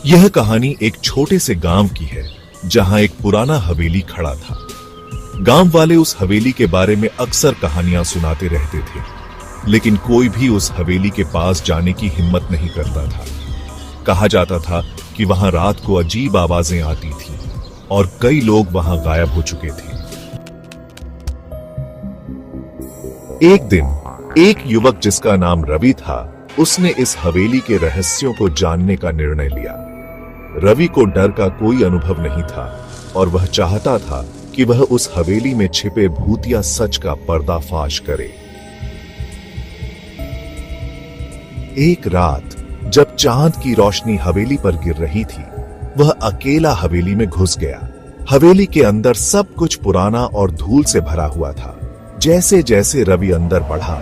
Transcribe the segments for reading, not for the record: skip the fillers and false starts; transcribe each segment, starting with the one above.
यह कहानी एक छोटे से गांव की है जहां एक पुराना हवेली खड़ा था। गांव वाले उस हवेली के बारे में अक्सर कहानियां सुनाते रहते थे, लेकिन कोई भी उस हवेली के पास जाने की हिम्मत नहीं करता था। कहा जाता था कि वहां रात को अजीब आवाजें आती थीं और कई लोग वहां गायब हो चुके थे। एक दिन एक युवक जिसका नाम रवि था, उसने इस हवेली के रहस्यों को जानने का निर्णय लिया। रवि को डर का कोई अनुभव नहीं था और वह चाहता था कि वह उस हवेली में छिपे भूतिया सच का पर्दाफाश करे। एक रात जब चांद की रोशनी हवेली पर गिर रही थी, वह अकेला हवेली में घुस गया। हवेली के अंदर सब कुछ पुराना और धूल से भरा हुआ था। जैसे जैसे रवि अंदर बढ़ा,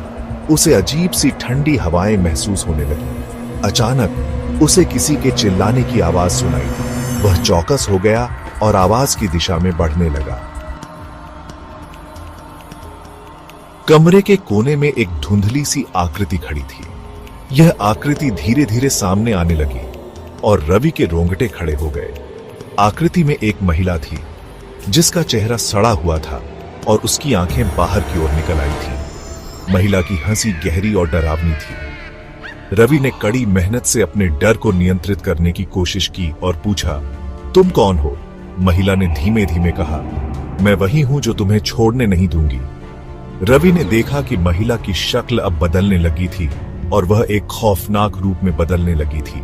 उसे अजीब सी ठंडी हवाएं महसूस होने लगी। अचानक उसे किसी के चिल्लाने की आवाज सुनाई। वह चौकस हो गया और आवाज की दिशा में बढ़ने लगा। कमरे के कोने में एक धुंधली सी आकृति खड़ी थी। यह आकृति धीरे धीरे सामने आने लगी और रवि के रोंगटे खड़े हो गए। आकृति में एक महिला थी जिसका चेहरा सड़ा हुआ था और उसकी आंखें बाहर की ओर निकल आई थी। महिला की हंसी गहरी और डरावनी थी। रवि ने कड़ी मेहनत से अपने डर को नियंत्रित करने की कोशिश की और पूछा, तुम कौन हो? महिला ने धीमे धीमे कहा, मैं वही हूं जो तुम्हें छोड़ने नहीं दूंगी। रवि ने देखा कि महिला की शक्ल अब बदलने लगी थी और वह एक खौफनाक रूप में बदलने लगी थी।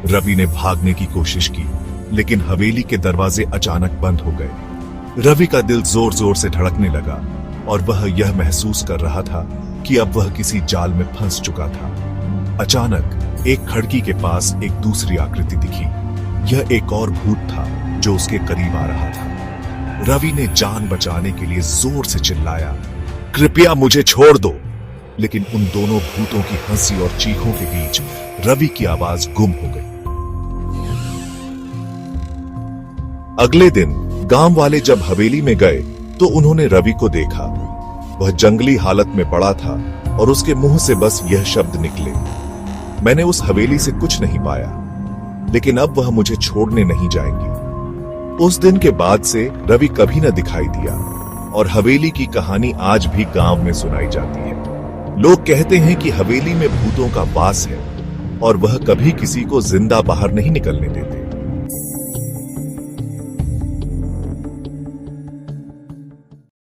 रवि ने भागने की कोशिश की, लेकिन हवेली के दरवाजे अचानक बंद हो गए। रवि का दिल जोर जोर से धड़कने लगा और वह यह महसूस कर रहा था कि अब वह किसी जाल में फंस चुका था। अचानक एक खिड़की के पास एक दूसरी आकृति दिखी। यह एक और भूत था जो उसके करीब आ रहा था। रवि ने जान बचाने के लिए जोर से चिल्लाया, कृपया मुझे छोड़ दो। लेकिन उन दोनों भूतों की हंसी और चीखों के बीच रवि की आवाज गुम हो गई। अगले दिन गांव वाले जब हवेली में गए तो उन्होंने रवि को देखा। वह जंगली हालत में पड़ा था और उसके मुंह से बस यह शब्द निकले, मैंने उस हवेली से कुछ नहीं पाया, लेकिन अब वह मुझे छोड़ने नहीं जाएंगी। उस दिन के बाद से रवि कभी न दिखाई दिया और हवेली की कहानी आज भी गांव में सुनाई जाती है। लोग कहते हैं कि हवेली में भूतों का वास है और वह कभी किसी को जिंदा बाहर नहीं निकलने देते।